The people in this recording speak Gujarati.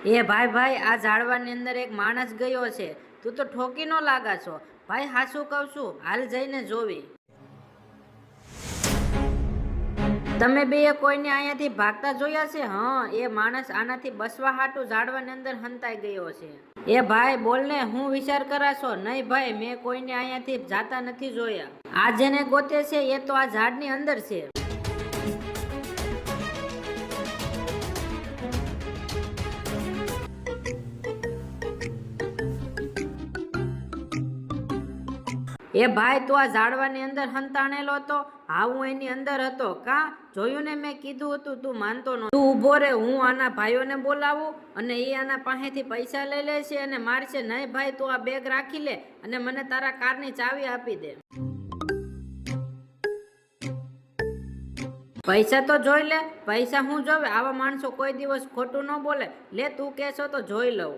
એ ભાઈ આ ઝાડવાની અંદર એક માણસ ગયો છે. તું તો ઠોકી નો લાગા છો ભાઈ, હાસું કહું છું, હાલ જઈને જોવી. તમે બે કોઈને અહીંયાથી ભાગતા જોયા છે? હા, એ માણસ આનાથી બસવા હાટું ઝાડવાની અંદર હંતાઈ ગયો છે. એ ભાઈ બોલ ને, હું વિચાર કરાશો? નહીં ભાઈ, મેં કોઈને અહીંયાથી જાતા નથી જોયા. આ જેને ગોતે છે એ તો આ ઝાડની અંદર છે. એ ભાઈ, તું આ ઝાડવાની અંદર હંતાણેલો હતો? હા, હું એની અંદર હતો. કા જોયું ને, મેં કીધું હતું, તું માનતો ન. તું ઊભો રે, હું આના ભાઈઓને બોલાવું અને એ આના પાસેથી પૈસા લઈ લે છે અને મારશે. નહીં ભાઈ, તું આ બેગ રાખી લે અને મને તારા કારની ચાવી આપી દે. પૈસા તો જોઈ લે. પૈસા હું જોવે? આવા માણસો કોઈ દિવસ ખોટું ન બોલે. લે, તું કહેશો તો જોઈ લઉં.